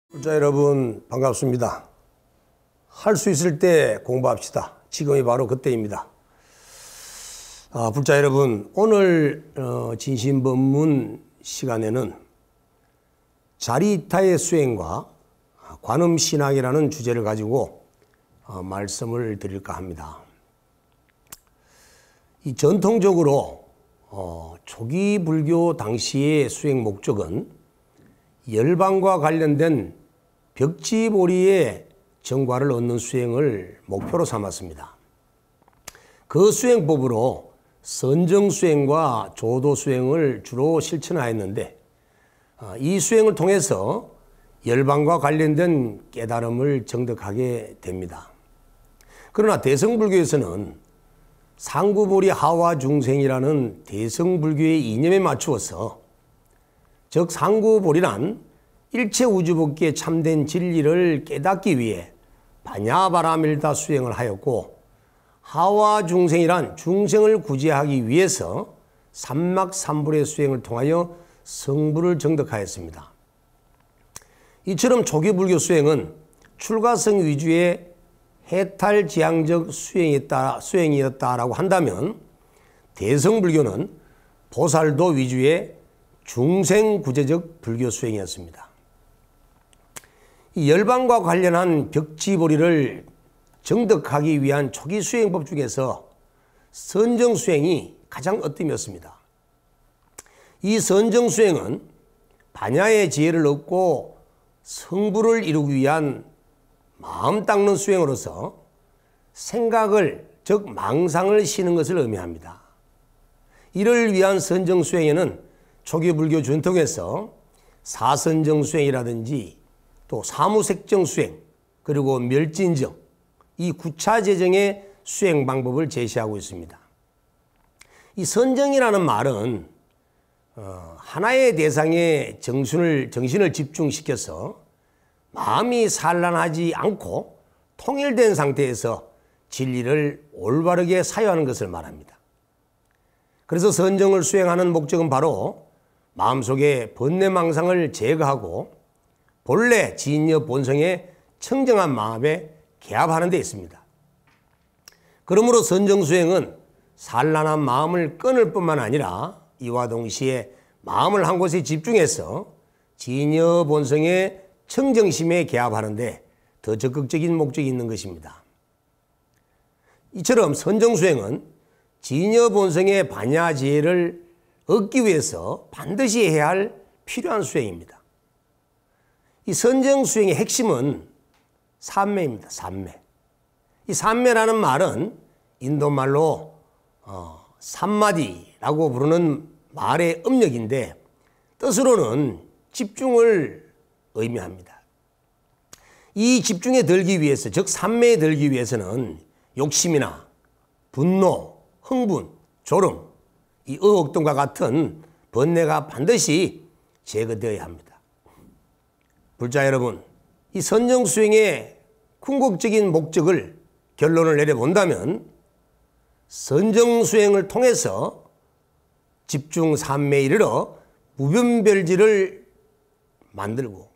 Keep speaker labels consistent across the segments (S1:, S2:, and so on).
S1: 불자 여러분 반갑습니다. 할 수 있을 때 공부합시다. 지금이 바로 그때입니다. 불자 여러분, 오늘 진심법문 시간에는 자리타의 수행과 관음신앙이라는 주제를 가지고 말씀을 드릴까 합니다. 이 전통적으로 초기 불교 당시의 수행 목적은 열반과 관련된 벽지보리의 정과를 얻는 수행을 목표로 삼았습니다. 그 수행법으로 선정수행과 조도수행을 주로 실천하였는데, 이 수행을 통해서 열반과 관련된 깨달음을 정득하게 됩니다. 그러나 대성불교에서는 상구보리 하와중생이라는 대성불교의 이념에 맞추어서, 즉 상구보리란 일체우주법계의 참된 진리를 깨닫기 위해 반야바라밀다 수행을 하였고, 하와중생이란 중생을 구제하기 위해서 삼막삼불의 수행을 통하여 성불을 정득하였습니다. 이처럼 초기 불교 수행은 출가성 위주의 해탈지향적 수행이었다라고 한다면, 대성불교는 보살도 위주의 중생구제적 불교 수행이었습니다. 이 열반과 관련한 벽지보리를 정득하기 위한 초기 수행법 중에서 선정수행이 가장 으뜸이었습니다. 이 선정수행은 반야의 지혜를 얻고 성불을 이루기 위한 마음 닦는 수행으로서 생각을, 즉 망상을 쉬는 것을 의미합니다. 이를 위한 선정수행에는 초기 불교 전통에서 사선정수행이라든지 또 사무색정수행, 그리고 멸진정, 이 구차재정의 수행 방법을 제시하고 있습니다. 이 선정이라는 말은 하나의 대상에 정신을 집중시켜서 마음이 산란하지 않고 통일된 상태에서 진리를 올바르게 사유하는 것을 말합니다. 그래서 선정을 수행하는 목적은 바로 마음속에 번뇌망상을 제거하고 본래 진여 본성의 청정한 마음에 개합하는 데 있습니다. 그러므로 선정수행은 산란한 마음을 끊을 뿐만 아니라 이와 동시에 마음을 한 곳에 집중해서 진여 본성의 청정심에 개합하는 데 더 적극적인 목적이 있는 것입니다. 이처럼 선정수행은 진여 본성의 반야지혜를 얻기 위해서 반드시 해야 할 필요한 수행입니다. 이 선정수행의 핵심은 삼매입니다. 삼매. 이 삼매라는 말은 인도말로 삼마디라고 부르는 말의 음력인데, 뜻으로는 집중을 의미합니다. 이 집중에 들기 위해서, 즉 삼매에 들기 위해서는 욕심이나 분노, 흥분, 졸음, 이 의혹 등과 같은 번뇌가 반드시 제거되어야 합니다. 불자 여러분, 이 선정수행의 궁극적인 목적을, 결론을 내려본다면 선정수행을 통해서 집중 삼매에 이르러 무변별지를 만들고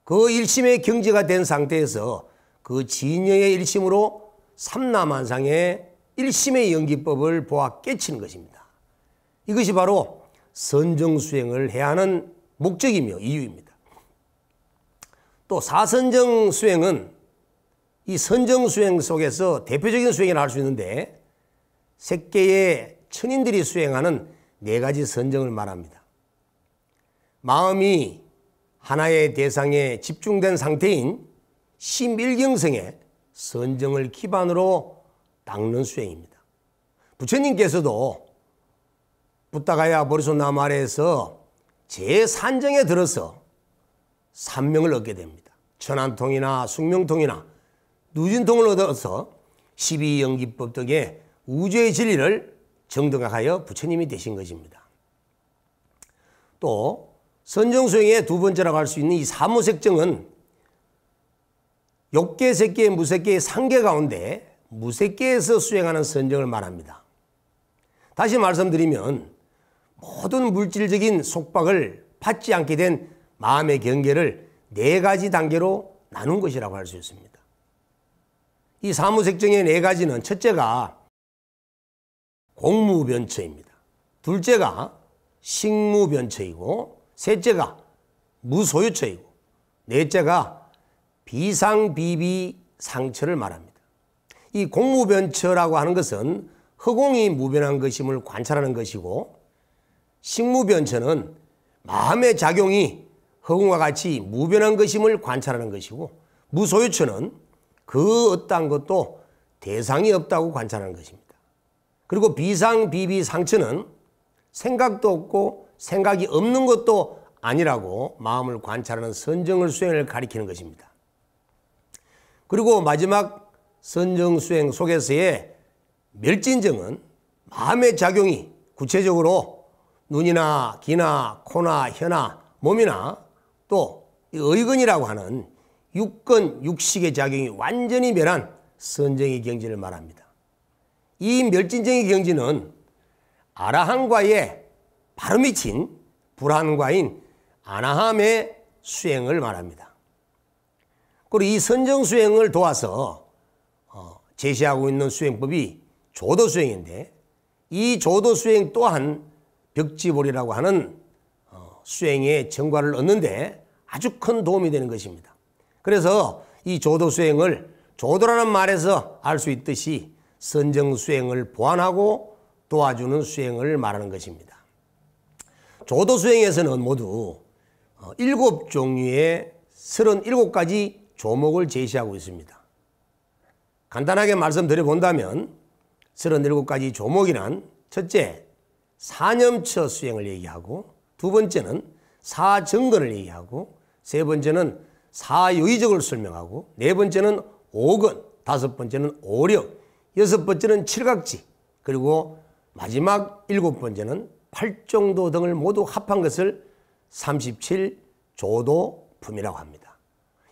S1: 그 일심의 경지가 된 상태에서 그 진여의 일심으로 삼라만상의 일심의 연기법을 보아 깨치는 것입니다. 이것이 바로 선정수행을 해야 하는 목적이며 이유입니다. 또 사선정 수행은 이 선정 수행 속에서 대표적인 수행이라 할 수 있는데, 색계의 천인들이 수행하는 4가지 선정을 말합니다. 마음이 하나의 대상에 집중된 상태인 심일경성의 선정을 기반으로 닦는 수행입니다. 부처님께서도 붓다가야 보리소나무 아래에서 제산정에 들어서 산명을 얻게 됩니다. 천안통이나 숙명통이나 누진통을 얻어서 12연기법 등의 우주의 진리를 정득하여 부처님이 되신 것입니다. 또 선정수행의 두 번째라고 할 수 있는 이 사무색정은 욕계, 색계, 무색계의 3계 가운데 무색계에서 수행하는 선정을 말합니다. 다시 말씀드리면 모든 물질적인 속박을 받지 않게 된 마음의 경계를 네 가지 단계로 나눈 것이라고 할 수 있습니다. 이 사무색정의 네 가지는 첫째가 공무변처입니다. 둘째가 식무변처이고, 셋째가 무소유처이고, 넷째가 비상비비상처를 말합니다. 이 공무변처라고 하는 것은 허공이 무변한 것임을 관찰하는 것이고, 식무변처는 마음의 작용이 허공과 같이 무변한 것임을 관찰하는 것이고, 무소유처는 그 어떠한 것도 대상이 없다고 관찰하는 것입니다. 그리고 비상비비상처는 생각도 없고 생각이 없는 것도 아니라고 마음을 관찰하는 선정을 수행을 가리키는 것입니다. 그리고 마지막 선정수행 속에서의 멸진정은 마음의 작용이 구체적으로 눈이나 귀나 코나 혀나 몸이나 또 의근이라고 하는 육근, 육식의 작용이 완전히 멸한 선정의 경지를 말합니다. 이 멸진정의 경지는 아라한과의 바로 미친 불한과인 아나함의 수행을 말합니다. 그리고 이 선정수행을 도와서 제시하고 있는 수행법이 조도수행인데, 이 조도수행 또한 벽지볼이라고 하는 수행의 정과를 얻는데 아주 큰 도움이 되는 것입니다. 그래서 이 조도수행을 조도라는 말에서 알 수 있듯이 선정수행을 보완하고 도와주는 수행을 말하는 것입니다. 조도수행에서는 모두 7종류의 37가지 조목을 제시하고 있습니다. 간단하게 말씀드려 본다면 37가지 조목이란, 첫째, 사념처 수행을 얘기하고, 두 번째는 사정근을 얘기하고, 세 번째는 사유의적을 설명하고, 네 번째는 오근, 다섯 번째는 오력, 여섯 번째는 칠각지, 그리고 마지막 일곱 번째는 팔정도 등을 모두 합한 것을 37조도품이라고 합니다.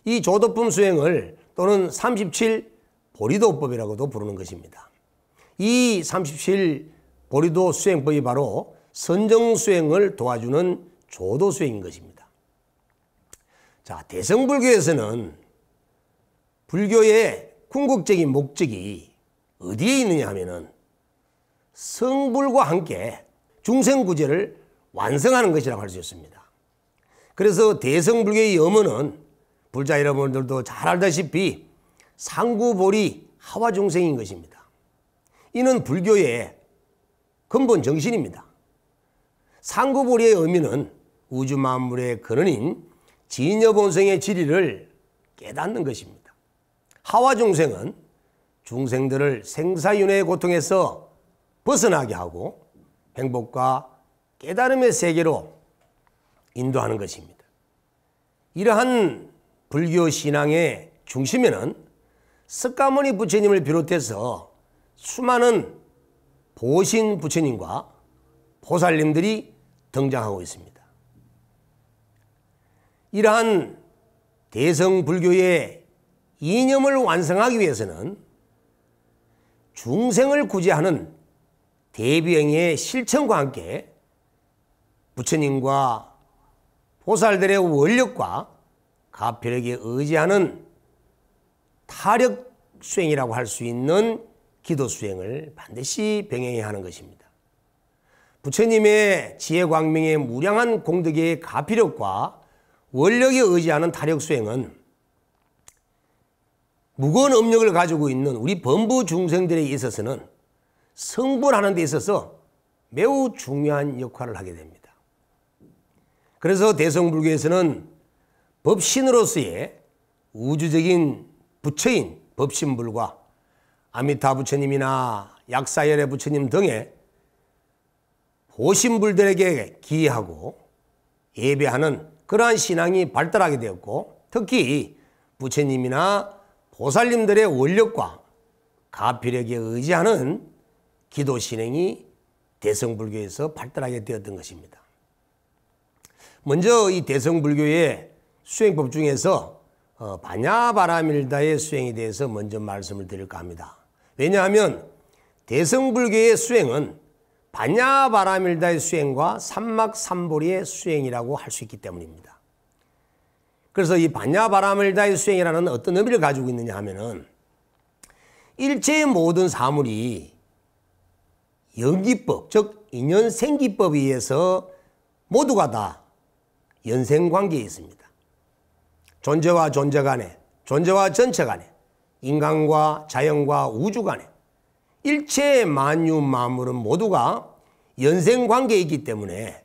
S1: 이 조도품 수행을 또는 37보리도법이라고도 부르는 것입니다. 이 37보리도 수행법이 바로 선정수행을 도와주는 조도수행인 것입니다. 자, 대성불교에서는 불교의 궁극적인 목적이 어디에 있느냐 하면은 성불과 함께 중생구제를 완성하는 것이라고 할 수 있습니다. 그래서 대성불교의 염원은 불자 여러분들도 잘 알다시피 상구보리 하와중생인 것입니다. 이는 불교의 근본 정신입니다. 상구보리의 의미는 우주만물의 근원인 진여본성의 진리를 깨닫는 것입니다. 하와중생은 중생들을 생사윤회의 고통에서 벗어나게 하고 행복과 깨달음의 세계로 인도하는 것입니다. 이러한 불교 신앙의 중심에는 석가모니 부처님을 비롯해서 수많은 보신 부처님과 보살님들이 등장하고 있습니다. 이러한 대성불교의 이념을 완성하기 위해서는 중생을 구제하는 대비행의 실천과 함께 부처님과 보살들의 원력과 가필력에 의지하는 타력 수행이라고 할 수 있는 기도 수행을 반드시 병행해야 하는 것입니다. 부처님의 지혜광명의 무량한 공덕의 가필력과 원력에 의지하는 타력 수행은 무거운 업력을 가지고 있는 우리 범부 중생들에 있어서는 성불하는 데 있어서 매우 중요한 역할을 하게 됩니다. 그래서 대성불교에서는 법신으로서의 우주적인 부처인 법신불과 아미타 부처님이나 약사열애 부처님 등의 보신불들에게 기하고 예배하는 그러한 신앙이 발달하게 되었고, 특히 부처님이나 보살님들의 원력과 가필력에 의지하는 기도 신행이 대성불교에서 발달하게 되었던 것입니다. 먼저 이 대성불교의 수행법 중에서 바냐바라밀다의 수행에 대해서 먼저 말씀을 드릴까 합니다. 왜냐하면 대성불교의 수행은 바냐바라밀다의 수행과 삼막삼보리의 수행이라고 할 수 있기 때문입니다. 그래서 이 반야바라밀다의 수행이라는 어떤 의미를 가지고 있느냐 하면은 일체의 모든 사물이 연기법, 즉 인연생기법에 의해서 모두가 다 연생관계에 있습니다. 존재와 존재 간에, 존재와 전체 간에, 인간과 자연과 우주 간에 일체 만유 만물은 모두가 연생관계에 있기 때문에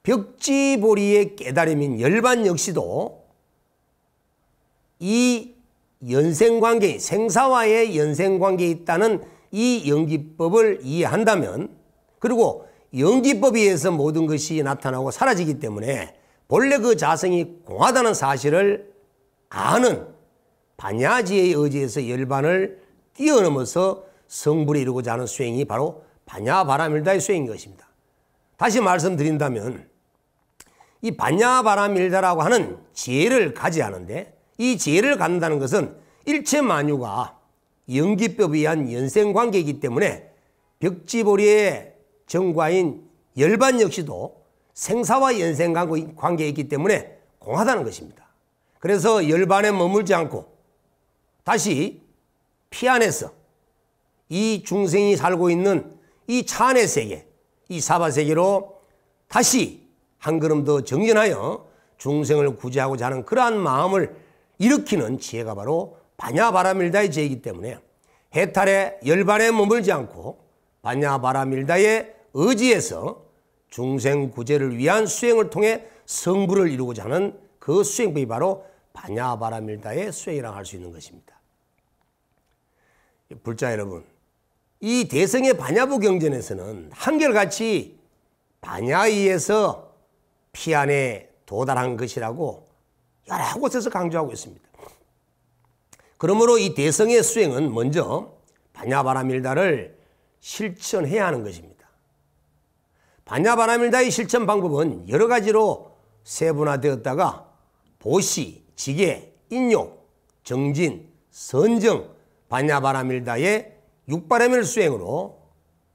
S1: 벽지보리의 깨달음인 열반 역시도 이 연생관계, 생사와의 연생관계에 있다는 이 연기법을 이해한다면, 그리고 연기법에 의해서 모든 것이 나타나고 사라지기 때문에 본래 그 자성이 공하다는 사실을 아는 반야지의 의지에서 열반을 뛰어넘어서 성불에 이루고자 하는 수행이 바로 반야바라밀다의 수행인 것입니다. 다시 말씀드린다면 이 반야바라밀다라고 하는 지혜를 가지하는데, 이 지혜를 갖는다는 것은 일체 만유가 연기법에 의한 연생관계이기 때문에 벽지보리의 정과인 열반 역시도 생사와 연생관계에 있기 때문에 공하다는 것입니다. 그래서 열반에 머물지 않고 다시 피 안에서 이 중생이 살고 있는 이 차안의 세계, 이 사바세계로 다시 한 걸음 더 정진하여 중생을 구제하고자 하는 그러한 마음을 일으키는 지혜가 바로 반야바라밀다의 지혜이기 때문에 해탈의 열반에 머물지 않고 반야바라밀다의 의지에서 중생 구제를 위한 수행을 통해 성불을 이루고자 하는 그 수행법이 바로 반야바라밀다의 수행이라고 할 수 있는 것입니다. 불자 여러분, 이 대성의 반야부 경전에서는 한결같이 반야에 의해서 피 안에 도달한 것이라고 여러 곳에서 강조하고 있습니다. 그러므로 이 대성의 수행은 먼저 반야바라밀다를 실천해야 하는 것입니다. 반야바라밀다의 실천 방법은 여러 가지로 세분화되었다가 보시, 지계, 인욕, 정진, 선정, 반야바라밀다의 육바라밀 수행으로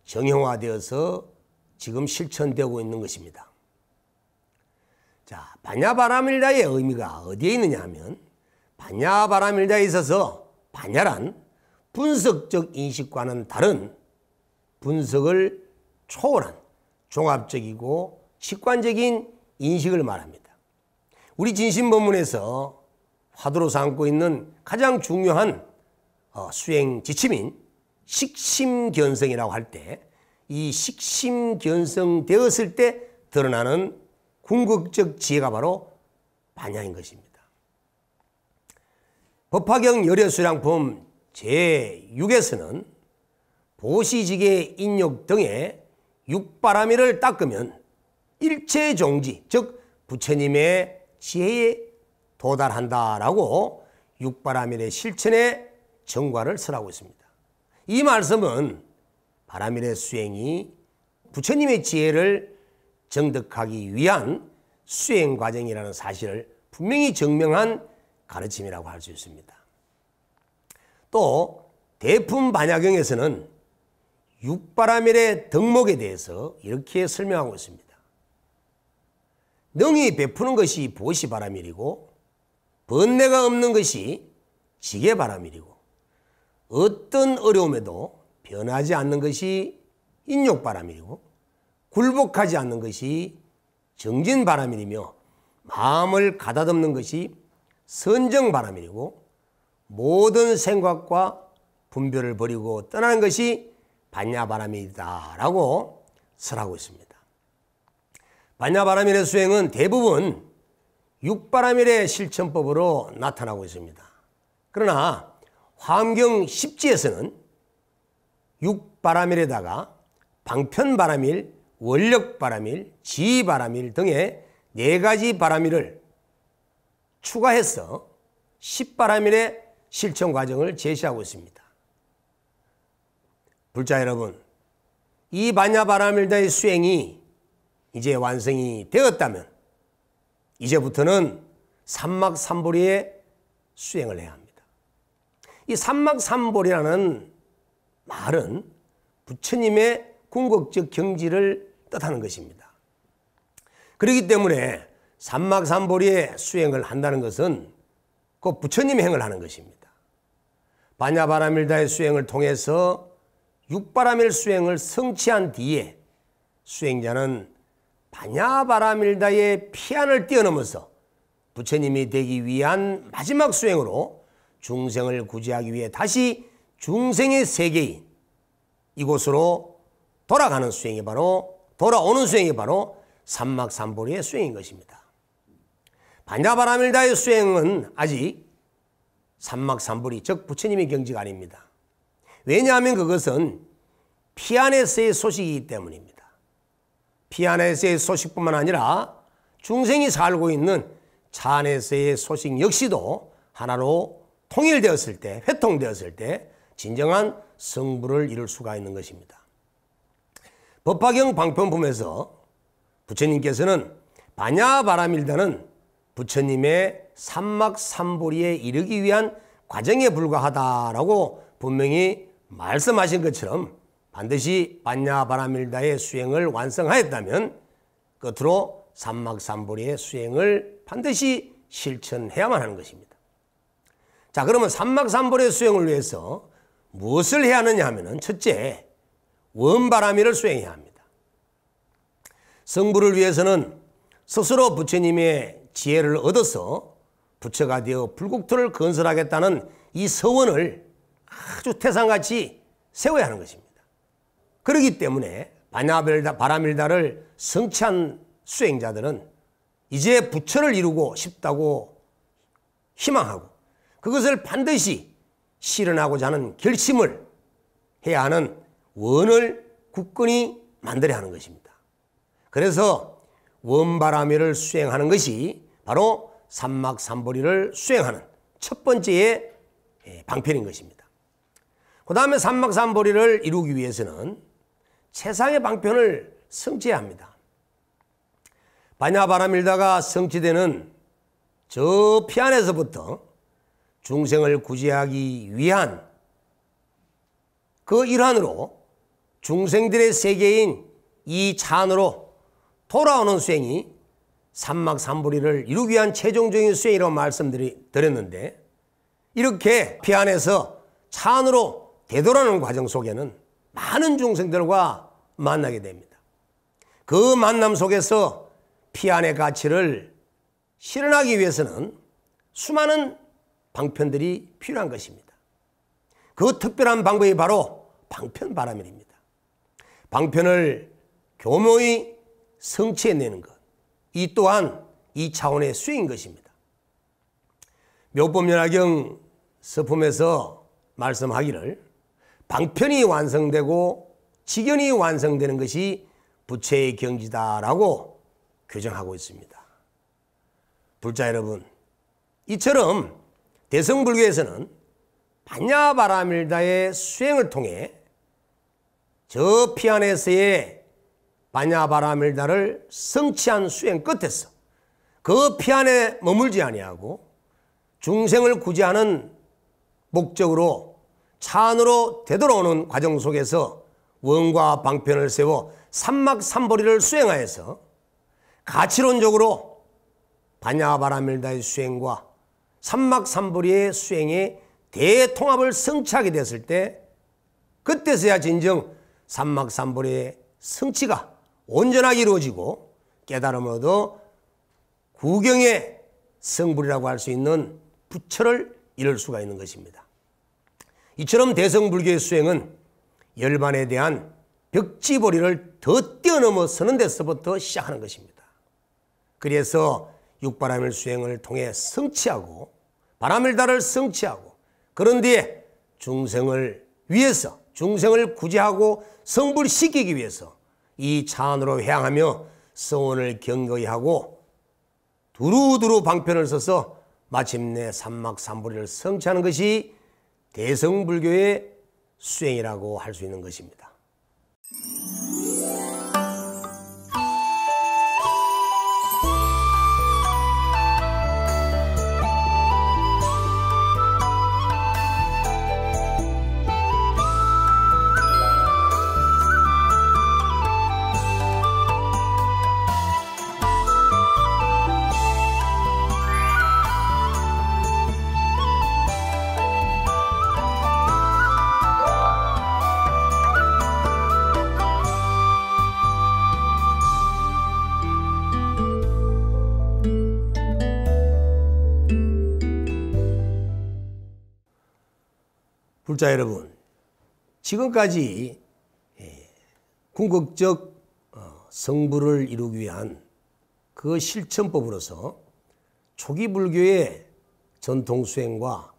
S1: 정형화되어서 지금 실천되고 있는 것입니다. 자, 반야바라밀다의 의미가 어디에 있느냐 하면, 반야바라밀다에 있어서 반야란 분석적 인식과는 다른 분석을 초월한 종합적이고 직관적인 인식을 말합니다. 우리 진심법문에서 화두로 삼고 있는 가장 중요한 수행 지침인 식심견성이라고 할 때, 이 식심견성 되었을 때 드러나는 궁극적 지혜가 바로 반야인 것입니다. 법화경 열애수량품 제6에서는 보시지계, 인욕 등의 육바라밀을 닦으면 일체종지, 즉 부처님의 지혜에 도달한다라고 육바라밀의 실천에 정과를 설하고 있습니다. 이 말씀은 바라밀의 수행이 부처님의 지혜를 정득하기 위한 수행 과정이라는 사실을 분명히 증명한 가르침이라고 할 수 있습니다. 또 대품반야경에서는 육바라밀의 덕목에 대해서 이렇게 설명하고 있습니다. 능히 베푸는 것이 보시바라밀이고 번뇌가 없는 것이 지계바라밀이고 어떤 어려움에도 변하지 않는 것이 인욕바라밀이고 굴복하지 않는 것이 정진바라밀이며 마음을 가다듬는 것이 선정바라밀이고 모든 생각과 분별을 버리고 떠나는 것이 반야바라밀이다라고 설하고 있습니다. 반야바라밀의 수행은 대부분 육바라밀의 실천법으로 나타나고 있습니다. 그러나 화엄경 10지에서는 육바라밀에다가 방편바라밀, 원력바라밀, 지바라밀 등의 4가지 바라밀을 추가해서 10바라밀의 실천 과정을 제시하고 있습니다. 불자 여러분, 이 반야바라밀다의 수행이 이제 완성이 되었다면 이제부터는 삼막삼보리의 수행을 해야 합니다. 이 삼막삼보리라는 말은 부처님의 궁극적 경지를 뜻하는 것입니다. 그렇기 때문에 삼막삼보리의 수행을 한다는 것은 그 부처님의 행을 하는 것입니다. 반야바라밀다의 수행을 통해서 육바라밀 수행을 성취한 뒤에 수행자는 반야바라밀다의 피안을 뛰어넘어서 부처님이 되기 위한 마지막 수행으로 중생을 구제하기 위해 다시 중생의 세계인 이곳으로 돌아오는 수행이 바로 삼막삼보리의 수행인 것입니다. 반야바라밀다의 수행은 아직 삼막삼보리 즉 부처님의 경지가 아닙니다. 왜냐하면 그것은 피안에서의 소식이기 때문입니다. 피안에서의 소식뿐만 아니라 중생이 살고 있는 차안에서의 소식 역시도 하나로 통일되었을 때, 회통되었을 때 진정한 성부를 이룰 수가 있는 것입니다. 법화경 방편품에서 부처님께서는 반야바라밀다는 부처님의 삼막삼보리에 이르기 위한 과정에 불과하다라고 분명히 말씀하신 것처럼 반드시 반야바라밀다의 수행을 완성하였다면 끝으로 삼막삼보리의 수행을 반드시 실천해야만 하는 것입니다. 자, 그러면 삼막삼보리의 수행을 위해서 무엇을 해야 하느냐 하면은 첫째, 원바라밀을 수행해야 합니다. 성부를 위해서는 스스로 부처님의 지혜를 얻어서 부처가 되어 불국토를 건설하겠다는 이 서원을 아주 태산같이 세워야 하는 것입니다. 그렇기 때문에 반야바라밀다를 성취한 수행자들은 이제 부처를 이루고 싶다고 희망하고 그것을 반드시 실현하고자 하는 결심을 해야 하는 원을 굳건히 만들어야 하는 것입니다. 그래서 원바라밀을 수행하는 것이 바로 삼막삼보리를 수행하는 첫 번째의 방편인 것입니다. 그 다음에 삼막삼보리를 이루기 위해서는 최상의 방편을 성취해야 합니다. 반야바라밀다가 성취되는 저 피안에서부터 중생을 구제하기 위한 그 일환으로 중생들의 세계인 이 차안으로 돌아오는 수행이 삼막삼보리를 이루기 위한 최종적인 수행이라고 말씀드렸는데 이렇게 피안에서 차안으로 되돌아오는 과정 속에는 많은 중생들과 만나게 됩니다. 그 만남 속에서 피안의 가치를 실현하기 위해서는 수많은 방편들이 필요한 것입니다. 그 특별한 방법이 바로 방편바라밀입니다. 방편을 교묘히 성취해내는 것, 이 또한 이 차원의 수행인 것입니다. 묘법연화경 서품에서 말씀하기를 방편이 완성되고 직연이 완성되는 것이 부처의 경지다라고 규정하고 있습니다. 불자 여러분, 이처럼 대성불교에서는 반야바라밀다의 수행을 통해 저 피안에서의 반야바라밀다를 성취한 수행 끝에서 그 피안에 머물지 아니하고 중생을 구제하는 목적으로 차안으로 되돌아오는 과정 속에서 원과 방편을 세워 삼막삼보리를 수행하여서 가치론적으로 반야바라밀다의 수행과 삼막삼보리의 수행의 대통합을 성취하게 됐을 때 그때서야 진정 삼막삼보리의 성취가 온전하게 이루어지고 깨달음을 얻어 구경의 성불이라고 할 수 있는 부처를 이룰 수가 있는 것입니다. 이처럼 대성불교의 수행은 열반에 대한 벽지보리를 더 뛰어넘어서는 데서부터 시작하는 것입니다. 그래서 육바라밀 수행을 통해 성취하고 바라밀다를 성취하고 그런 뒤에 중생을 위해서 중생을 구제하고 성불시키기 위해서 이 차안으로 향하며 서원을 경거히 하고 두루두루 방편을 써서 마침내 삼막삼보리를 성취하는 것이 대성불교의 수행이라고 할 수 있는 것입니다. 불자 여러분, 지금까지 궁극적 성불을 이루기 위한 그 실천법으로서 초기 불교의 전통 수행과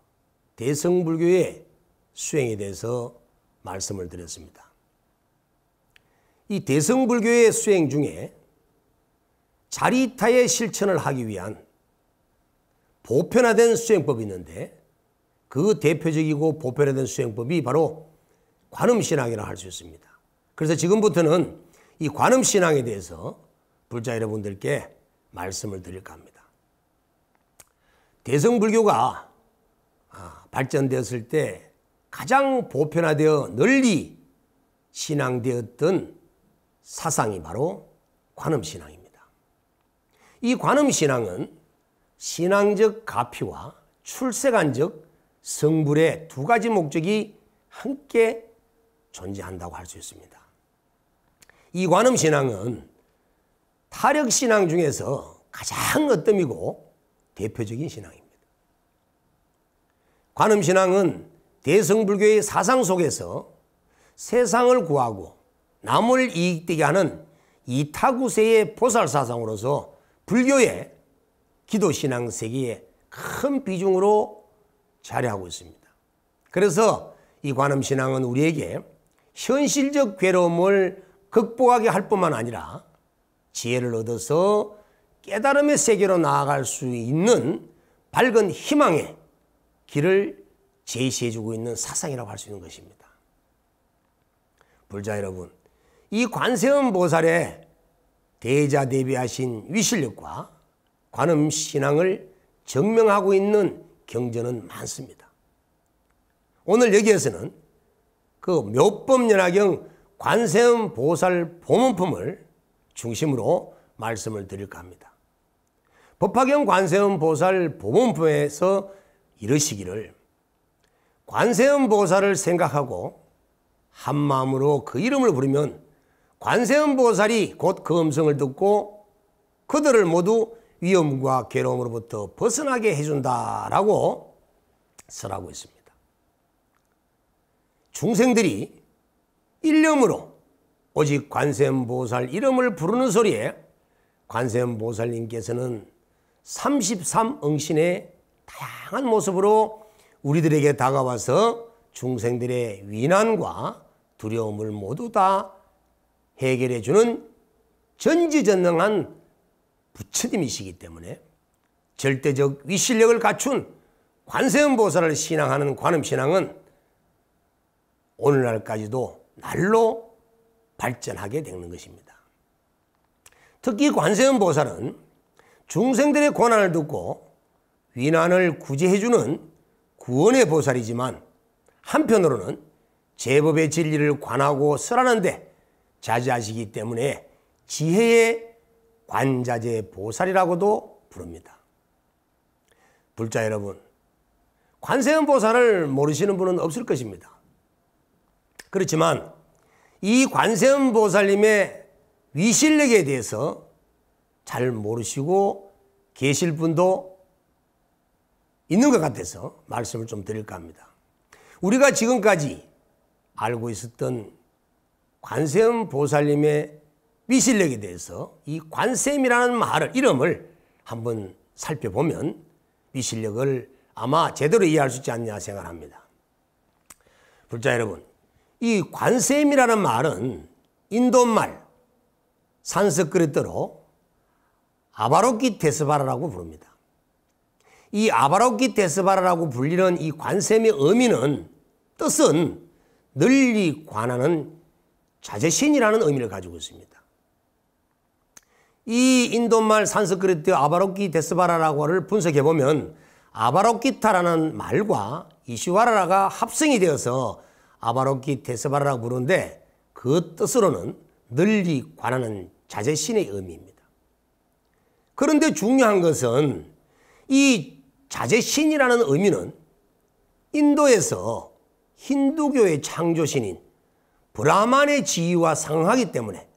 S1: 대성불교의 수행에 대해서 말씀을 드렸습니다. 이 대성불교의 수행 중에 자리타의 실천을 하기 위한 보편화된 수행법이 있는데 그 대표적이고 보편화된 수행법이 바로 관음신앙이라 할 수 있습니다. 그래서 지금부터는 이 관음신앙에 대해서 불자 여러분들께 말씀을 드릴까 합니다. 대성불교가 발전되었을 때 가장 보편화되어 널리 신앙되었던 사상이 바로 관음신앙입니다. 이 관음신앙은 신앙적 가피와 출세관적 성불의 두 가지 목적이 함께 존재한다고 할 수 있습니다. 이 관음신앙은 타력신앙 중에서 가장 어뜸이고 대표적인 신앙입니다. 관음신앙은 대성불교의 사상 속에서 세상을 구하고 남을 이익되게 하는 이타구세의 보살사상으로서 불교의 기도신앙 세계에 큰 비중으로 자리하고 있습니다. 그래서 이 관음신앙은 우리에게 현실적 괴로움을 극복하게 할 뿐만 아니라 지혜를 얻어서 깨달음의 세계로 나아갈 수 있는 밝은 희망의 길을 제시해주고 있는 사상이라고 할 수 있는 것입니다. 불자 여러분, 이 관세음 보살의 대자대비하신 위실력과 관음신앙을 증명하고 있는 경전은 많습니다. 오늘 여기에서는 그 묘법연화경 관세음 보살 보문품을 중심으로 말씀을 드릴까 합니다. 법화경 관세음 보살 보문품에서 이르시기를 관세음 보살을 생각하고 한 마음으로 그 이름을 부르면 관세음 보살이 곧 그 음성을 듣고 그들을 모두 위험과 괴로움으로부터 벗어나게 해준다라고 설하고 있습니다. 중생들이 일념으로 오직 관세음 보살 이름을 부르는 소리에 관세음 보살님께서는 33응신의 다양한 모습으로 우리들에게 다가와서 중생들의 위난과 두려움을 모두 다 해결해 주는 전지전능한 부처님이시기 때문에 절대적 위실력을 갖춘 관세음 보살을 신앙하는 관음신앙은 오늘날까지도 날로 발전하게 되는 것입니다. 특히 관세음 보살은 중생들의 고난을 듣고 위난을 구제해 주는 구원의 보살이지만 한편으로는 제법의 진리를 관하고 설하는데 자제하시기 때문에 지혜의 관자재 보살이라고도 부릅니다. 불자 여러분, 관세음 보살을 모르시는 분은 없을 것입니다. 그렇지만 이 관세음 보살님의 위실력에 대해서 잘 모르시고 계실 분도 있는 것 같아서 말씀을 좀 드릴까 합니다. 우리가 지금까지 알고 있었던 관세음 보살님의 위실력에 대해서 이 관세음이라는 말을, 이름을 한번 살펴보면 위실력을 아마 제대로 이해할 수 있지 않냐 생각합니다. 불자 여러분, 이 관세음이라는 말은 인도말 산스크리트로 아바로키테스바라라고 부릅니다. 이 아바로키테스바라라고 불리는 이 관세음의 의미는, 뜻은 널리 관하는 자제신이라는 의미를 가지고 있습니다. 이 인도말 산스크리트 아바로키테스바라라고를 분석해 보면 아바로키타라는 말과 이시와라라가 합성이 되어서 아바로키테스바라라고 부르는데 그 뜻으로는 널리 관하는 자제신의 의미입니다. 그런데 중요한 것은 이 자제신이라는 의미는 인도에서 힌두교의 창조신인 브라만의 지위와 상하기 때문에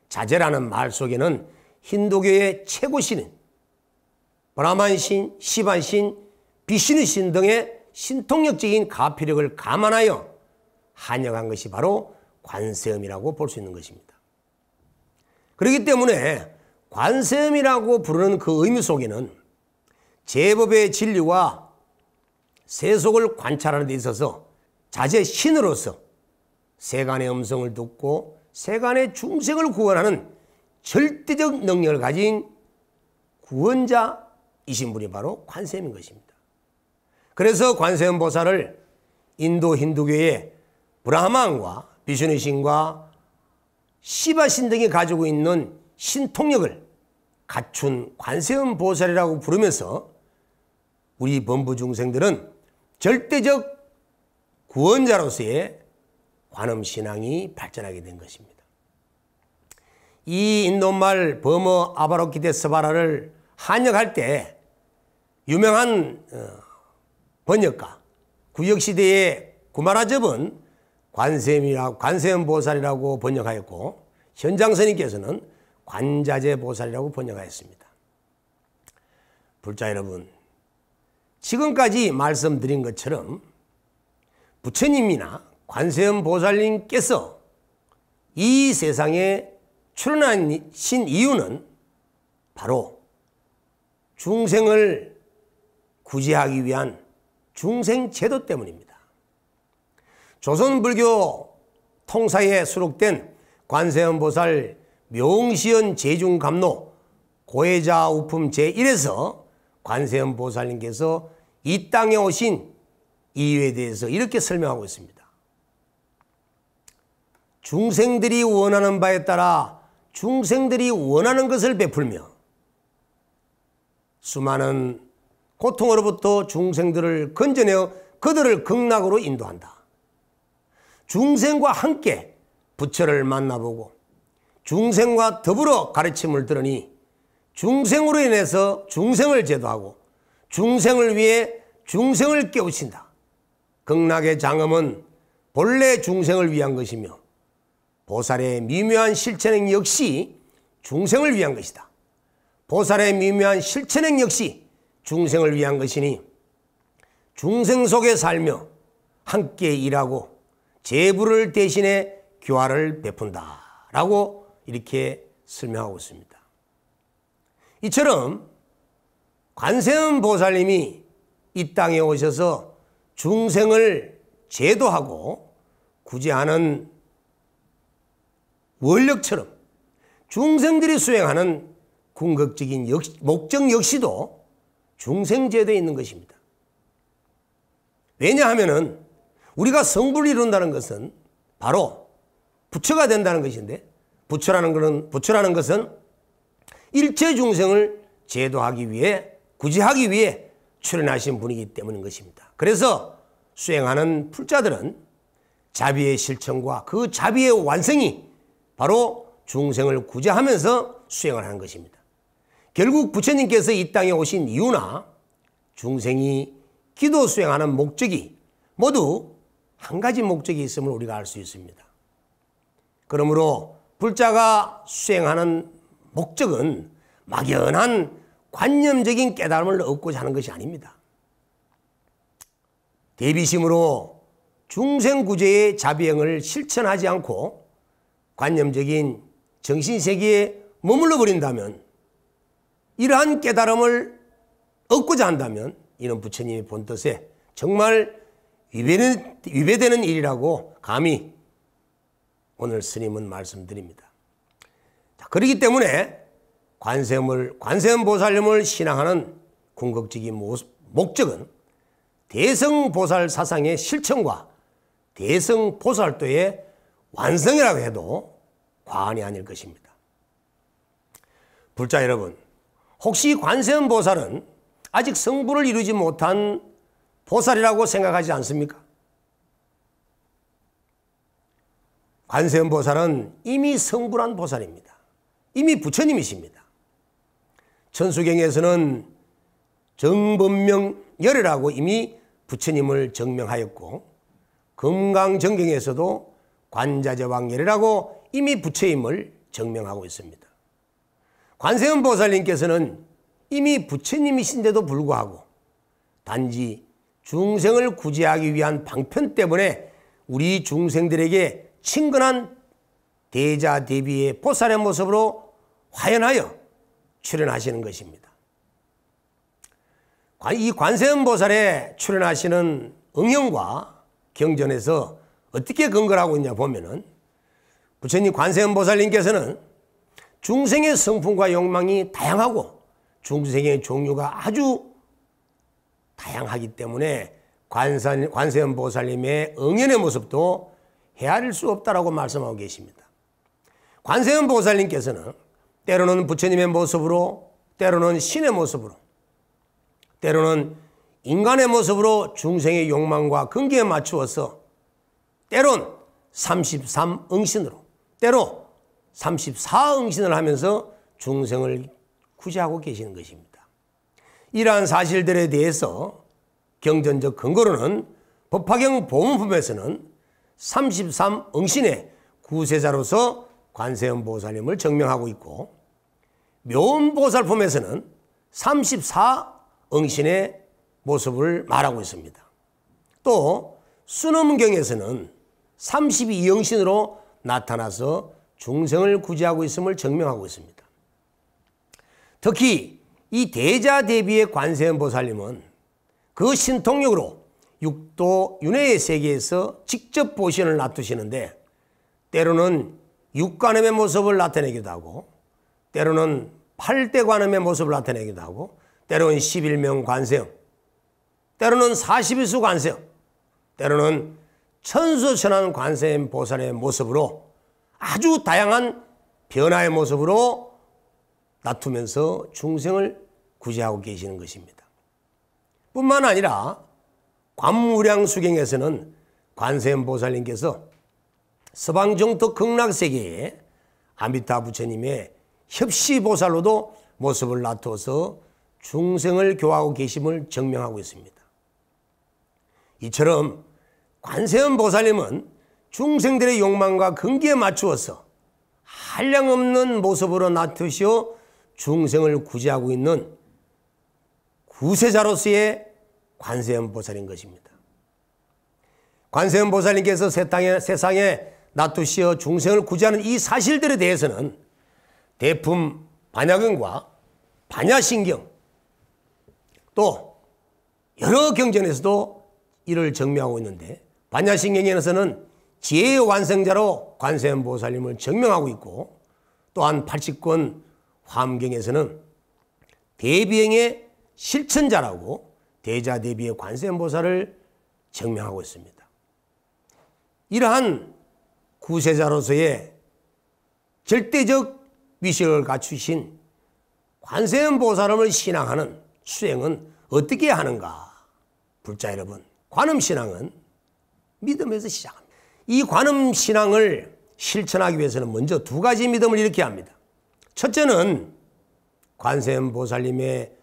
S1: 자제라는 말 속에는 힌두교의 최고신인 브라만신, 시반신, 비시누신 등의 신통력적인 가피력을 감안하여 한영한 것이 바로 관세음이라고 볼 수 있는 것입니다. 그렇기 때문에 관세음이라고 부르는 그 의미 속에는 제법의 진리와 세속을 관찰하는 데 있어서 자재 신으로서 세간의 음성을 듣고 세간의 중생을 구원하는 절대적 능력을 가진 구원자이신 분이 바로 관세음인 것입니다. 그래서 관세음 보살을 인도 힌두교의 브라흐만과 비슈누 신과 시바 신 등이 가지고 있는 신통력을 갖춘 관세음 보살이라고 부르면서 우리 범부 중생들은 절대적 구원자로서의 관음신앙이 발전하게 된 것입니다. 이 인도말 버머 아바로키데스바라를 한역할 때 유명한 번역가 구역시대의 구마라접은 관세음 보살이라고 번역하였고 현장스님께서는 관자재 보살이라고 번역하였습니다. 불자 여러분, 지금까지 말씀드린 것처럼 부처님이나 관세음 보살님께서 이 세상에 출연하신 이유는 바로 중생을 구제하기 위한 중생제도 때문입니다. 조선불교 통사에 수록된 관세음 보살 명시연 제중감로 고해자 우품 제1에서 관세음 보살님께서 이 땅에 오신 이유에 대해서 이렇게 설명하고 있습니다. 중생들이 원하는 바에 따라 중생들이 원하는 것을 베풀며 수많은 고통으로부터 중생들을 건져내어 그들을 극락으로 인도한다. 중생과 함께 부처를 만나보고 중생과 더불어 가르침을 들으니 중생으로 인해서 중생을 제도하고 중생을 위해 중생을 깨우친다. 극락의 장엄은 본래 중생을 위한 것이며 보살의 미묘한 실천행 역시 중생을 위한 것이다. 보살의 미묘한 실천행 역시 중생을 위한 것이니 중생 속에 살며 함께 일하고 제부를 대신해 교화를 베푼다 라고 이렇게 설명하고 있습니다. 이처럼 관세음 보살님이 이 땅에 오셔서 중생을 제도하고 구제하는 원력처럼 중생들이 수행하는 궁극적인 목적 역시도 중생제도에 있는 것입니다. 왜냐하면 우리가 성불을 이룬다는 것은 바로 부처가 된다는 것인데 부처라는 것은 일체 중생을 제도하기 위해 구제하기 위해 출현하신 분이기 때문인 것입니다. 그래서 수행하는 불자들은 자비의 실천과 그 자비의 완성이 바로 중생을 구제하면서 수행을 하는 것입니다. 결국 부처님께서 이 땅에 오신 이유나 중생이 기도 수행하는 목적이 모두 한 가지 목적이 있음을 우리가 알 수 있습니다. 그러므로 불자가 수행하는 목적은 막연한 관념적인 깨달음을 얻고자 하는 것이 아닙니다. 대비심으로 중생구제의 자비행을 실천하지 않고 관념적인 정신세계에 머물러 버린다면, 이러한 깨달음을 얻고자 한다면 이는 부처님의 본뜻에 정말 위배되는 일이라고 감히 오늘 스님은 말씀드립니다. 자, 그렇기 때문에 관세음 보살님을 신앙하는 궁극적인 목적은 대성보살 사상의 실천과 대성보살도의 완성이라고 해도 과언이 아닐 것입니다. 불자 여러분, 혹시 관세음 보살은 아직 성불을 이루지 못한 보살이라고 생각하지 않습니까? 관세음 보살은 이미 성불한 보살입니다. 이미 부처님이십니다. 천수경에서는 정법명열애라고 이미 부처님을 정명하였고, 금강정경에서도 관자재왕열애라고 이미 부처님을 정명하고 있습니다. 관세음 보살님께서는 이미 부처님이신데도 불구하고 단지 중생을 구제하기 위한 방편 때문에 우리 중생들에게 친근한 대자 대비의 보살의 모습으로 화연하여 출연하시는 것입니다. 이 관세음보살의 출연하시는 응용과 경전에서 어떻게 근거를 하고 있냐 보면은 부처님 관세음보살님께서는 중생의 성품과 욕망이 다양하고 중생의 종류가 아주 다양하기 때문에 관세음보살님의 응연의 모습도 헤아릴 수 없다라고 말씀하고 계십니다. 관세음보살님께서는 때로는 부처님의 모습으로, 때로는 신의 모습으로, 때로는 인간의 모습으로 중생의 욕망과 근기에 맞추어서 때론 33응신으로, 때로 34응신을 하면서 중생을 구제하고 계시는 것입니다. 이러한 사실들에 대해서 경전적 근거로는 법화경 보문품에서는 33응신의 구세자로서 관세음보살님을 증명하고 있고, 묘음보살품에서는 34응신의 모습을 말하고 있습니다. 또 순음경에서는 32응신으로 나타나서 중생을 구제하고 있음을 증명하고 있습니다. 특히 이 대자대비의 관세음보살님은 그 신통력으로 육도 윤회의 세계에서 직접 보신을 놔두시는데, 때로는 육관음의 모습을 나타내기도 하고, 때로는 8대 관음의 모습을 나타내기도 하고, 때로는 11명 관세음, 때로는 42수 관세음, 때로는 천수천한 관세음보살의 모습으로 아주 다양한 변화의 모습으로 나투면서 중생을 구제하고 계시는 것입니다. 뿐만 아니라 관무량수경에서는 관세음보살님께서 서방정토 극락세계에 아미타 부처님의 협시보살로도 모습을 나타서 중생을 교화하고 계심을 증명하고 있습니다. 이처럼 관세음보살님은 중생들의 욕망과 근기에 맞추어서 한량없는 모습으로 나타시어 중생을 구제하고 있는 구세자로서의 관세음보살인 것입니다. 관세음보살님께서 세상에 나타시어 중생을 구제하는 이 사실들에 대해서는 대품 반야경과 반야신경, 또 여러 경전에서도 이를 증명하고 있는데, 반야신경에서는 지혜의 완성자로 관세음보살님을 증명하고 있고, 또한 80권 화엄경에서는 대비행의 실천자라고 대자대비의 관세음보살을 증명하고 있습니다. 이러한 구세자로서의 절대적 위력을 갖추신 관세음보살을 신앙하는 수행은 어떻게 하는가? 불자 여러분, 관음신앙은 믿음에서 시작합니다. 이 관음신앙을 실천하기 위해서는 먼저 두 가지 믿음을 일으켜야 합니다. 첫째는 관세음보살님의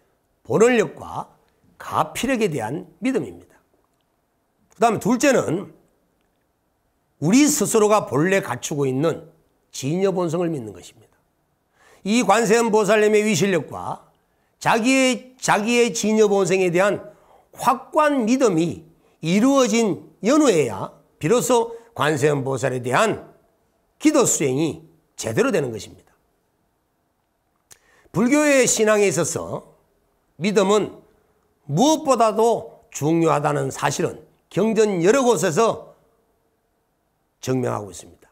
S1: 본원력과 가피력에 대한 믿음입니다. 그 다음에 둘째는 우리 스스로가 본래 갖추고 있는 진여본성을 믿는 것입니다. 이 관세음보살님의 위실력과 자기의 진여본성에 대한 확고한 믿음이 이루어진 연후에야 비로소 관세음보살에 대한 기도 수행이 제대로 되는 것입니다. 불교의 신앙에 있어서 믿음은 무엇보다도 중요하다는 사실은 경전 여러 곳에서 증명하고 있습니다.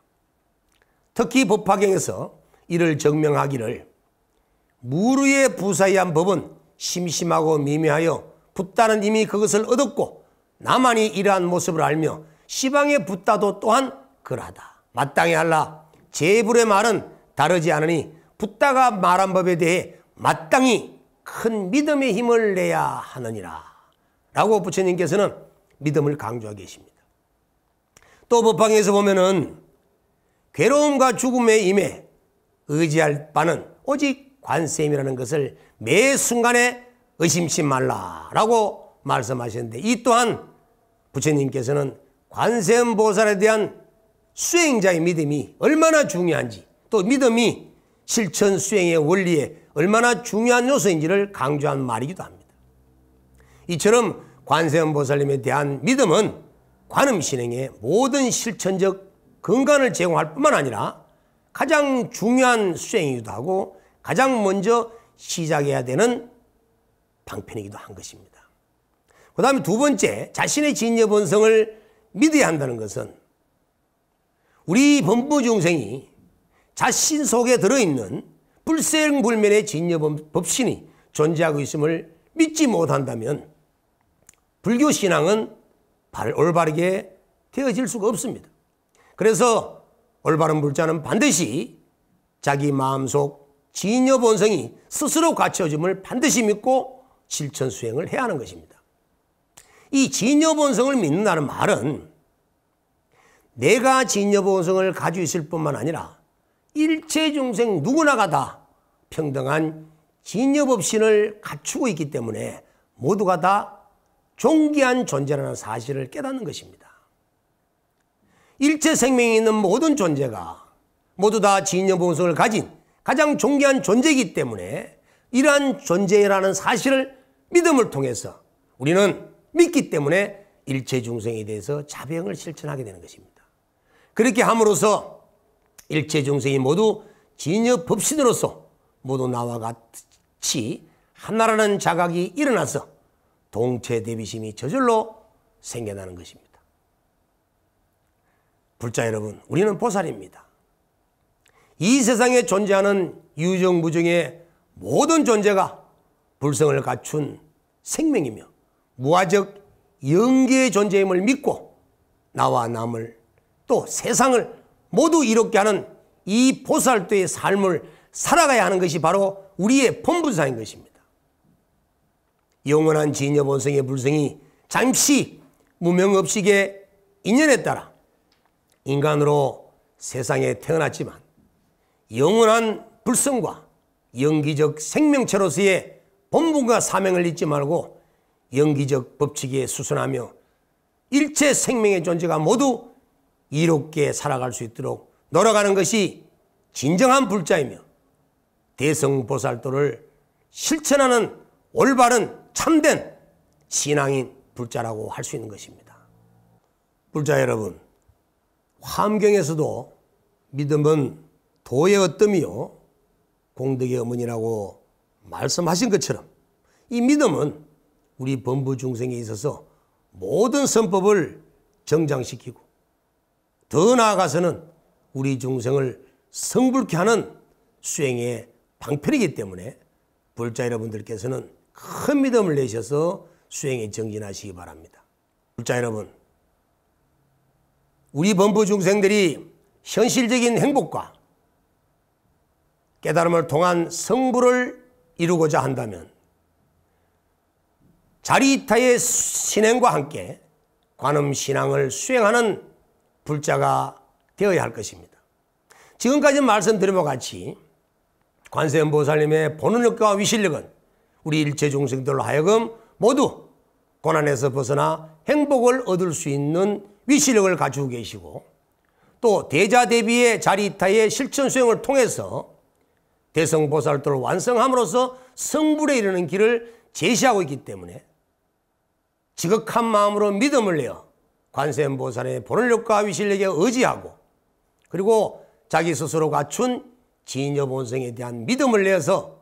S1: 특히 법화경에서 이를 증명하기를 무르의 부사이한 법은 심심하고 미미하여 붓다는 이미 그것을 얻었고 나만이 이러한 모습을 알며 시방에 붓다도 또한 그러하다. 마땅히 알라. 제불의 말은 다르지 않으니 붓다가 말한 법에 대해 마땅히 큰 믿음의 힘을 내야 하느니라 라고 부처님께서는 믿음을 강조하고 계십니다. 또 법화경에서 보면은 괴로움과 죽음의 임에 의지할 바는 오직 관세음이라는 것을 매 순간에 의심치 말라라고 말씀하셨는데, 이 또한 부처님께서는 관세음보살에 대한 수행자의 믿음이 얼마나 중요한지, 또 믿음이 실천 수행의 원리에 얼마나 중요한 요소인지를 강조한 말이기도 합니다. 이처럼 관세음보살님에 대한 믿음은 관음신행의 모든 실천적 근간을 제공할 뿐만 아니라 가장 중요한 수행이기도 하고 가장 먼저 시작해야 되는 방편이기도 한 것입니다. 그 다음에 두 번째, 자신의 진여본성을 믿어야 한다는 것은 우리 범부중생이 자신 속에 들어있는 불생불멸의 진여법신이 존재하고 있음을 믿지 못한다면 불교 신앙은 올바르게 되어질 수가 없습니다. 그래서 올바른 불자는 반드시 자기 마음속 진여본성이 스스로 갖춰짐을 반드시 믿고 실천 수행을 해야 하는 것입니다. 이 진여본성을 믿는다는 말은 내가 진여본성을 가지고 있을 뿐만 아니라 일체중생 누구나가 다 평등한 진여법신을 갖추고 있기 때문에 모두가 다 존귀한 존재라는 사실을 깨닫는 것입니다. 일체 생명이 있는 모든 존재가 모두 다 진여본성을 가진 가장 존귀한 존재이기 때문에 이러한 존재라는 사실을 믿음을 통해서 우리는 믿기 때문에 일체 중생에 대해서 자병을 실천하게 되는 것입니다. 그렇게 함으로써 일체 중생이 모두 진여법신으로서 모두 나와 같이 하나라는 자각이 일어나서 동체대비심이 저절로 생겨나는 것입니다. 불자 여러분, 우리는 보살입니다. 이 세상에 존재하는 유정무정의 모든 존재가 불성을 갖춘 생명이며 무아적 영계의 존재임을 믿고 나와 남을 또 세상을 모두 이롭게 하는 이 보살도의 삶을 살아가야 하는 것이 바로 우리의 본분사인 것입니다. 영원한 진여본성의 불성이 잠시 무명업식의 인연에 따라 인간으로 세상에 태어났지만 영원한 불성과 영기적 생명체로서의 본분과 사명을 잊지 말고 영기적 법칙에 수선하며 일체 생명의 존재가 모두 이롭게 살아갈 수 있도록 노력하는 것이 진정한 불자이며 대성보살도를 실천하는 올바른 참된 신앙인 불자라고 할 수 있는 것입니다. 불자 여러분, 화엄경에서도 믿음은 도의 어뜸이요 공덕의 어머니라고 말씀하신 것처럼 이 믿음은 우리 범부중생에 있어서 모든 선법을 정장시키고 더 나아가서는 우리 중생을 성불케 하는 수행의 방편이기 때문에 불자 여러분들께서는 큰 믿음을 내셔서 수행에 정진하시기 바랍니다. 불자 여러분, 우리 범부중생들이 현실적인 행복과 깨달음을 통한 성불을 이루고자 한다면 자리타의 신행과 함께 관음신앙을 수행하는 불자가 되어야 할 것입니다. 지금까지 말씀드린 바와 같이 관세음보살님의 본원력과 위실력은 우리 일체 중생들로 하여금 모두 고난에서 벗어나 행복을 얻을 수 있는 위실력을 가지고 계시고 또 대자대비의 자리타의 실천 수행을 통해서 대성보살도를 완성함으로써 성불에 이르는 길을 제시하고 있기 때문에 지극한 마음으로 믿음을 내어 관세음보살의 본원력과 위실력에 의지하고 그리고 자기 스스로 갖춘 진여본성에 대한 믿음을 내어서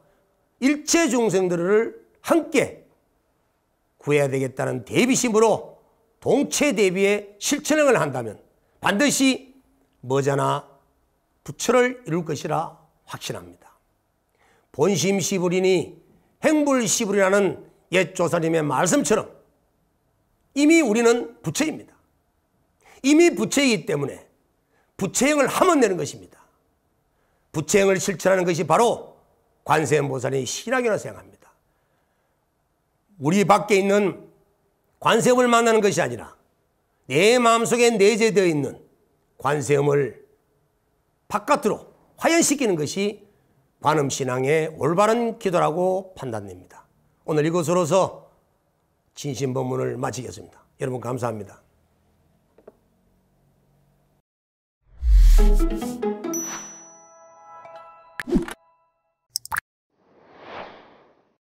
S1: 일체 중생들을 함께 구해야 되겠다는 대비심으로 동체대비의 실천을 한다면 반드시 머지않아 부처를 이룰 것이라 확신합니다. 본심시불이니 행불시불이라는 옛 조사님의 말씀처럼 이미 우리는 부처입니다. 이미 부처이기 때문에 부처행을 하면 되는 것입니다. 부처행을 실천하는 것이 바로 관세음보살의 신앙이라고 생각합니다. 우리 밖에 있는 관세음을 만나는 것이 아니라 내 마음속에 내재되어 있는 관세음을 바깥으로 화연시키는 것이 관음신앙의 올바른 기도라고 판단됩니다. 오늘 이것으로서 진심법문을 마치겠습니다. 여러분 감사합니다.